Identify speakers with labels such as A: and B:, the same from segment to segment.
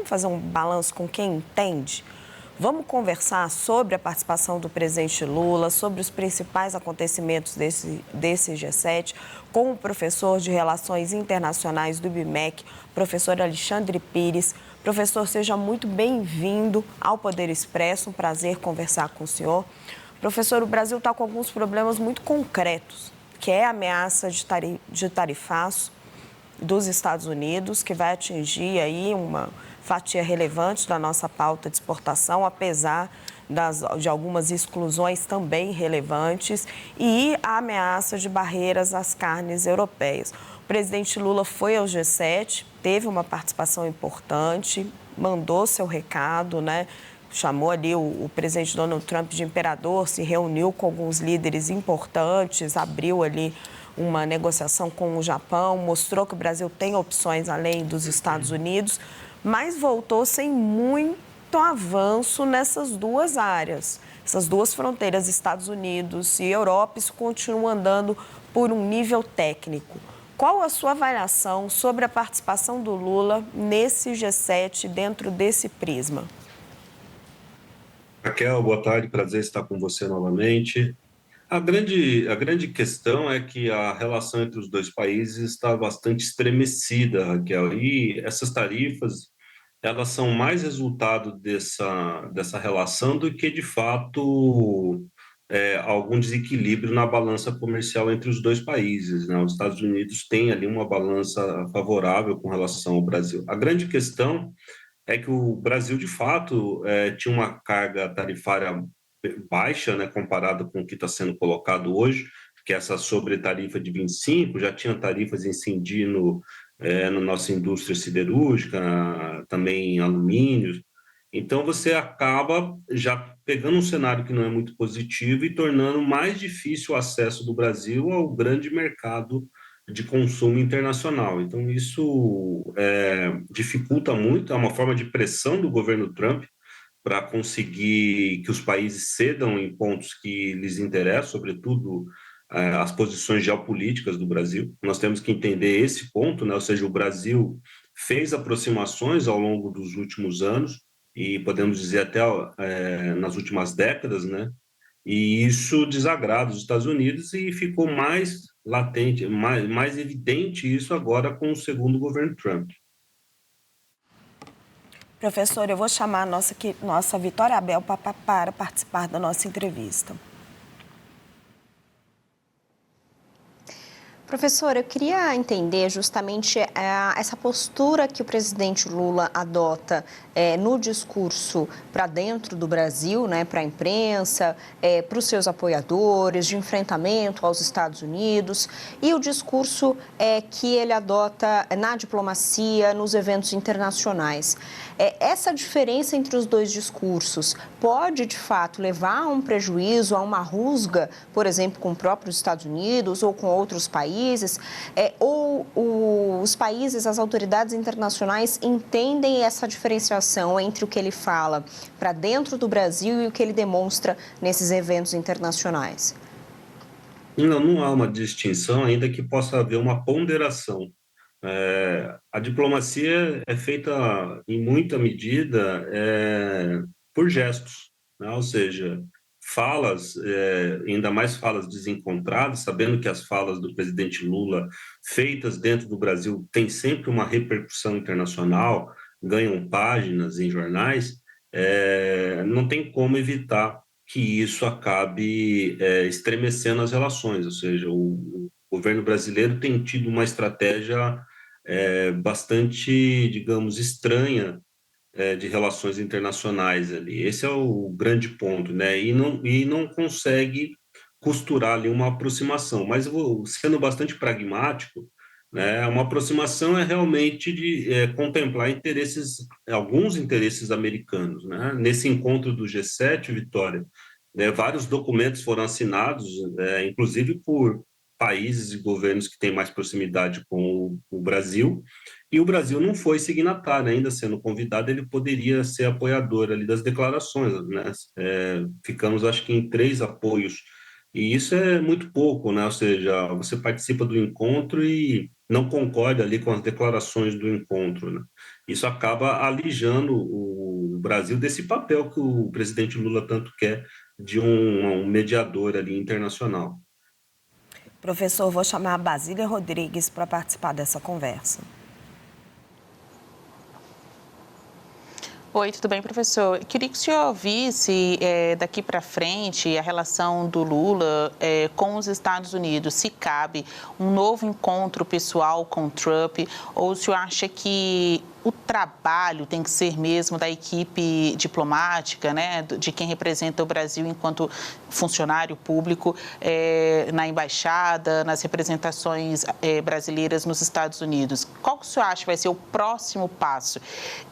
A: Vamos fazer um balanço com quem entende? Vamos conversar sobre a participação do presidente Lula, sobre os principais acontecimentos desse G7, com o professor de Relações Internacionais do IBMEC, professor Alexandre Pires. Professor, seja muito bem-vindo ao Poder Expresso, um prazer conversar com o senhor. Professor, o Brasil está com alguns problemas muito concretos, que é a ameaça de tarifaço dos Estados Unidos, que vai atingir aí uma fatia relevante da nossa pauta de exportação, apesar de algumas exclusões também relevantes, e a ameaça de barreiras às carnes europeias. O presidente Lula foi ao G7, teve uma participação importante, mandou seu recado, né? Chamou ali o presidente Donald Trump de imperador, se reuniu com alguns líderes importantes, abriu ali uma negociação com o Japão, mostrou que o Brasil tem opções além dos Estados Unidos, mas voltou sem muito avanço nessas duas áreas. Essas duas fronteiras, Estados Unidos e Europa, isso continua andando por um nível técnico. Qual a sua avaliação sobre a participação do Lula nesse G7 dentro desse prisma?
B: Raquel, boa tarde, prazer estar com você novamente. A grande questão é que a relação entre os dois países está bastante estremecida, Raquel, e essas tarifas, elas são mais resultado dessa relação do que, de fato, algum desequilíbrio na balança comercial entre os dois países, né? Os Estados Unidos têm ali uma balança favorável com relação ao Brasil. A grande questão é que o Brasil, de fato, tinha uma carga tarifária baixa, né, comparado com o que está sendo colocado hoje, que essa sobretarifa de 25 já tinha tarifas incidindo na nossa indústria siderúrgica, também em alumínios. Então, você acaba já pegando um cenário que não é muito positivo e tornando mais difícil o acesso do Brasil ao grande mercado de consumo internacional. Então, isso dificulta muito, é uma forma de pressão do governo Trump para conseguir que os países cedam em pontos que lhes interessam, sobretudo as posições geopolíticas do Brasil. Nós temos que entender esse ponto, né? Ou seja, o Brasil fez aproximações ao longo dos últimos anos, e podemos dizer até nas últimas décadas, né? E isso desagrada os Estados Unidos e ficou mais latente, mais evidente isso agora com o segundo governo Trump.
A: Professor, eu vou chamar a nossa Vitória Abel para participar da nossa entrevista.
C: Professor, eu queria entender justamente essa postura que o presidente Lula adota no discurso para dentro do Brasil, né, para a imprensa, para os seus apoiadores, de enfrentamento aos Estados Unidos, e o discurso que ele adota na diplomacia, nos eventos internacionais. Essa diferença entre os dois discursos pode, de fato, levar a um prejuízo, a uma rusga, por exemplo, com os próprios Estados Unidos ou com outros países? Ou os países, as autoridades internacionais entendem essa diferenciação entre o que ele fala para dentro do Brasil e o que ele demonstra nesses eventos internacionais?
B: Não há uma distinção, ainda que possa haver uma ponderação. A diplomacia é feita, em muita medida, por gestos, né? Ou seja, falas, ainda mais falas desencontradas, sabendo que as falas do presidente Lula, feitas dentro do Brasil, têm sempre uma repercussão internacional, ganham páginas em jornais, não tem como evitar que isso acabe estremecendo as relações, ou seja, o governo brasileiro tem tido uma estratégia bastante, digamos, estranha de relações internacionais ali. Esse é o grande ponto, né? E não consegue costurar ali uma aproximação. Mas sendo bastante pragmático, né? Uma aproximação é realmente de contemplar alguns interesses americanos, né? Nesse encontro do G7, Vitória, né, vários documentos foram assinados, inclusive por países e governos que têm mais proximidade com o Brasil, e o Brasil não foi signatário, ainda sendo convidado, ele poderia ser apoiador ali das declarações, né? Ficamos, acho que, em 3 apoios, e isso é muito pouco, né? Ou seja, você participa do encontro e não concorda ali com as declarações do encontro, né? Isso acaba alijando o Brasil desse papel que o presidente Lula tanto quer de um mediador ali internacional.
A: Professor, vou chamar a Basília Rodrigues para participar dessa conversa.
D: Oi, tudo bem, professor? Eu queria que o senhor visse daqui para frente a relação do Lula com os Estados Unidos, se cabe um novo encontro pessoal com Trump, ou o senhor acha que o trabalho tem que ser mesmo da equipe diplomática, né, de quem representa o Brasil enquanto funcionário público na embaixada, nas representações brasileiras nos Estados Unidos? Qual que o senhor acha que vai ser o próximo passo?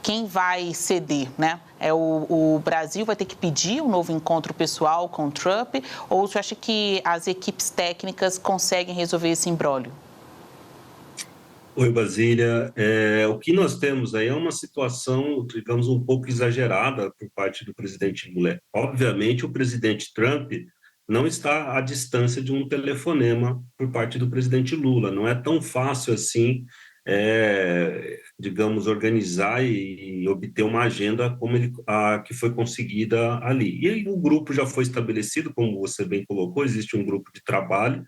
D: Quem vai ceder, né? O Brasil vai ter que pedir um novo encontro pessoal com Trump, ou o senhor acha que as equipes técnicas conseguem resolver esse imbróglio?
B: Oi, Basília. O que nós temos aí é uma situação, digamos, um pouco exagerada por parte do presidente Lula. Obviamente, o presidente Trump não está à distância de um telefonema por parte do presidente Lula. Não é tão fácil assim, digamos, organizar e obter uma agenda como a que foi conseguida ali. E aí, o grupo já foi estabelecido, como você bem colocou, existe um grupo de trabalho.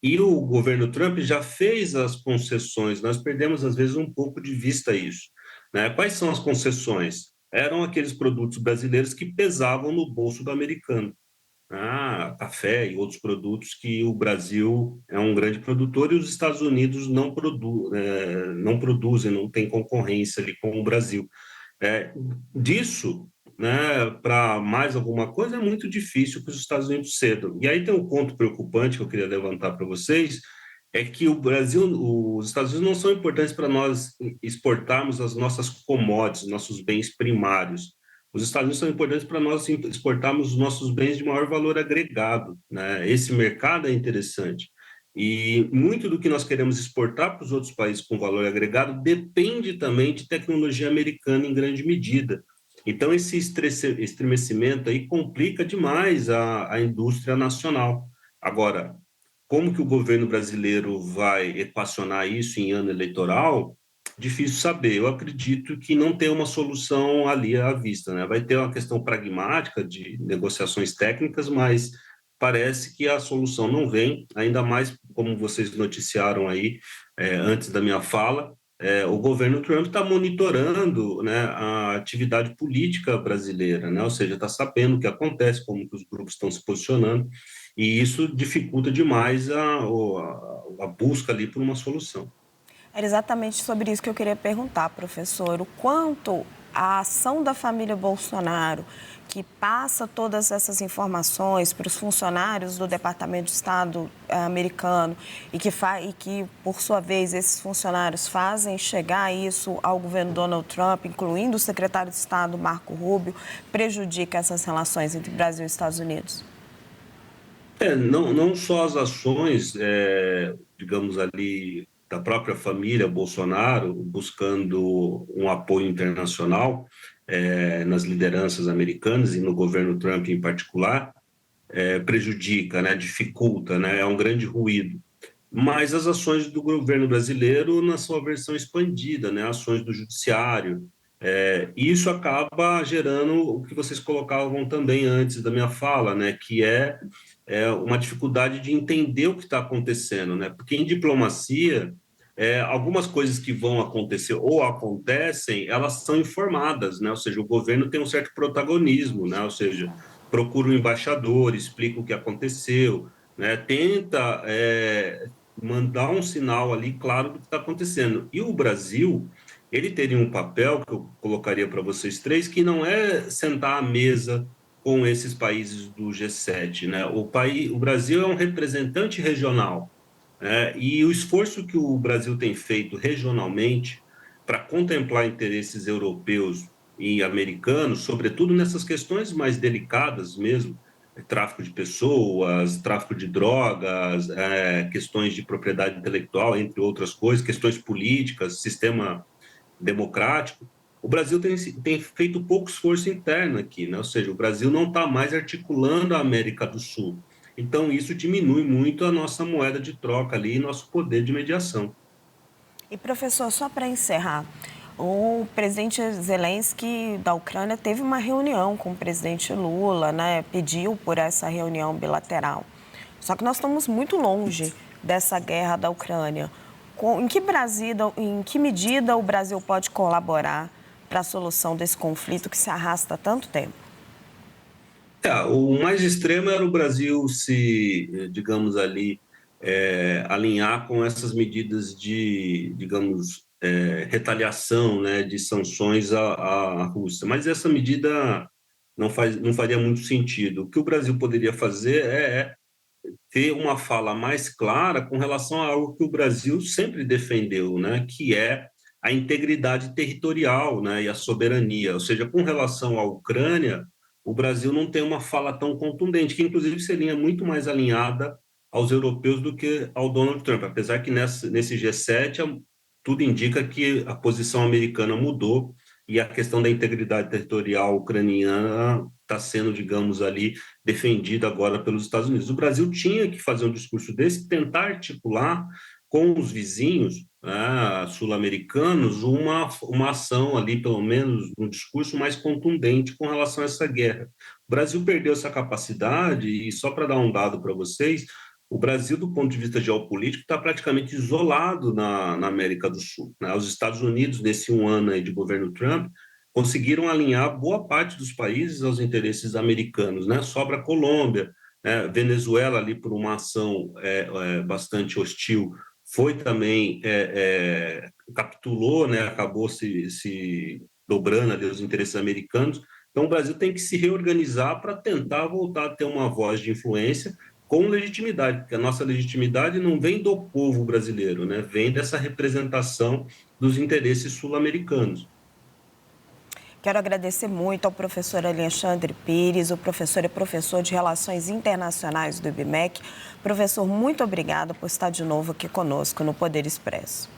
B: E o governo Trump já fez as concessões, nós perdemos, às vezes, um pouco de vista isso. Né? Quais são as concessões? Eram aqueles produtos brasileiros que pesavam no bolso do americano. Café e outros produtos que o Brasil é um grande produtor e os Estados Unidos não produzem, não tem concorrência ali com o Brasil. Disso, né, para mais alguma coisa, é muito difícil que os Estados Unidos cedam. E aí tem um ponto preocupante que eu queria levantar para vocês, é que o Brasil, os Estados Unidos não são importantes para nós exportarmos as nossas commodities, nossos bens primários. Os Estados Unidos são importantes para nós exportarmos os nossos bens de maior valor agregado, né? Esse mercado é interessante. E muito do que nós queremos exportar para os outros países com valor agregado depende também de tecnologia americana em grande medida. Então, esse estremecimento aí complica demais a indústria nacional. Agora, como que o governo brasileiro vai equacionar isso em ano eleitoral? Difícil saber. Eu acredito que não tem uma solução ali à vista, né? Vai ter uma questão pragmática de negociações técnicas, mas parece que a solução não vem, ainda mais como vocês noticiaram aí antes da minha fala, o governo Trump está monitorando, né, a atividade política brasileira, né? Ou seja, está sabendo o que acontece, como que os grupos estão se posicionando, e isso dificulta demais a busca ali por uma solução.
A: Era exatamente sobre isso que eu queria perguntar, professor. O quanto a ação da família Bolsonaro, que passa todas essas informações para os funcionários do Departamento de Estado americano e que, por sua vez, esses funcionários fazem chegar isso ao governo Donald Trump, incluindo o secretário de Estado, Marco Rubio, prejudica essas relações entre Brasil e Estados Unidos?
B: Não só as ações, digamos ali, da própria família Bolsonaro, buscando um apoio internacional nas lideranças americanas e no governo Trump em particular, prejudica, né, dificulta, né, é um grande ruído. Mas as ações do governo brasileiro na sua versão expandida, né, ações do judiciário, isso acaba gerando o que vocês colocavam também antes da minha fala, né, que é uma dificuldade de entender o que está acontecendo, né? Porque em diplomacia, algumas coisas que vão acontecer ou acontecem, elas são informadas, né? Ou seja, o governo tem um certo protagonismo, né? Ou seja, procura o embaixador, explica o que aconteceu, né? Tenta mandar um sinal ali claro do que está acontecendo. E o Brasil, ele teria um papel que eu colocaria para vocês três, que não é sentar à mesa com esses países do G7, né? O Brasil é um representante regional, né? E o esforço que o Brasil tem feito regionalmente para contemplar interesses europeus e americanos, sobretudo nessas questões mais delicadas mesmo, tráfico de pessoas, tráfico de drogas, questões de propriedade intelectual, entre outras coisas, questões políticas, sistema democrático, o Brasil tem feito pouco esforço interno aqui, né? Ou seja, o Brasil não está mais articulando a América do Sul. Então, isso diminui muito a nossa moeda de troca ali e nosso poder de mediação.
A: E, professor, só para encerrar, O presidente Zelensky da Ucrânia teve uma reunião com o presidente Lula, né? Pediu por essa reunião bilateral. Só que nós estamos muito longe dessa guerra da Ucrânia. Em que medida o Brasil pode colaborar para a solução desse conflito que se arrasta há tanto tempo?
B: O mais extremo era o Brasil se, digamos ali, alinhar com essas medidas de, digamos, retaliação, né, de sanções à Rússia. Mas essa medida não faria muito sentido. O que o Brasil poderia fazer é ter uma fala mais clara com relação a algo que o Brasil sempre defendeu, né, que é a integridade territorial, né, e a soberania. Ou seja, com relação à Ucrânia, o Brasil não tem uma fala tão contundente, que inclusive seria muito mais alinhada aos europeus do que ao Donald Trump, apesar que nesse G7 tudo indica que a posição americana mudou e a questão da integridade territorial ucraniana está sendo, digamos ali, defendida agora pelos Estados Unidos. O Brasil tinha que fazer um discurso desse, tentar articular com os vizinhos, né, sul-americanos, uma ação ali, pelo menos, um discurso mais contundente com relação a essa guerra. O Brasil perdeu essa capacidade, e só para dar um dado para vocês, o Brasil, do ponto de vista geopolítico, está praticamente isolado na América do Sul, né? Os Estados Unidos, nesse um ano aí de governo Trump, conseguiram alinhar boa parte dos países aos interesses americanos, né? Sobra a Colômbia, né? Venezuela, ali por uma ação bastante hostil, foi também, capitulou, né? Acabou se dobrando ali os interesses americanos. Então, o Brasil tem que se reorganizar para tentar voltar a ter uma voz de influência com legitimidade, porque a nossa legitimidade não vem do povo brasileiro, né? Vem dessa representação dos interesses sul-americanos.
A: Quero agradecer muito ao professor Alexandre Pires. O professor é professor de Relações Internacionais do IBMEC. Professor, muito obrigada por estar de novo aqui conosco no Poder Expresso.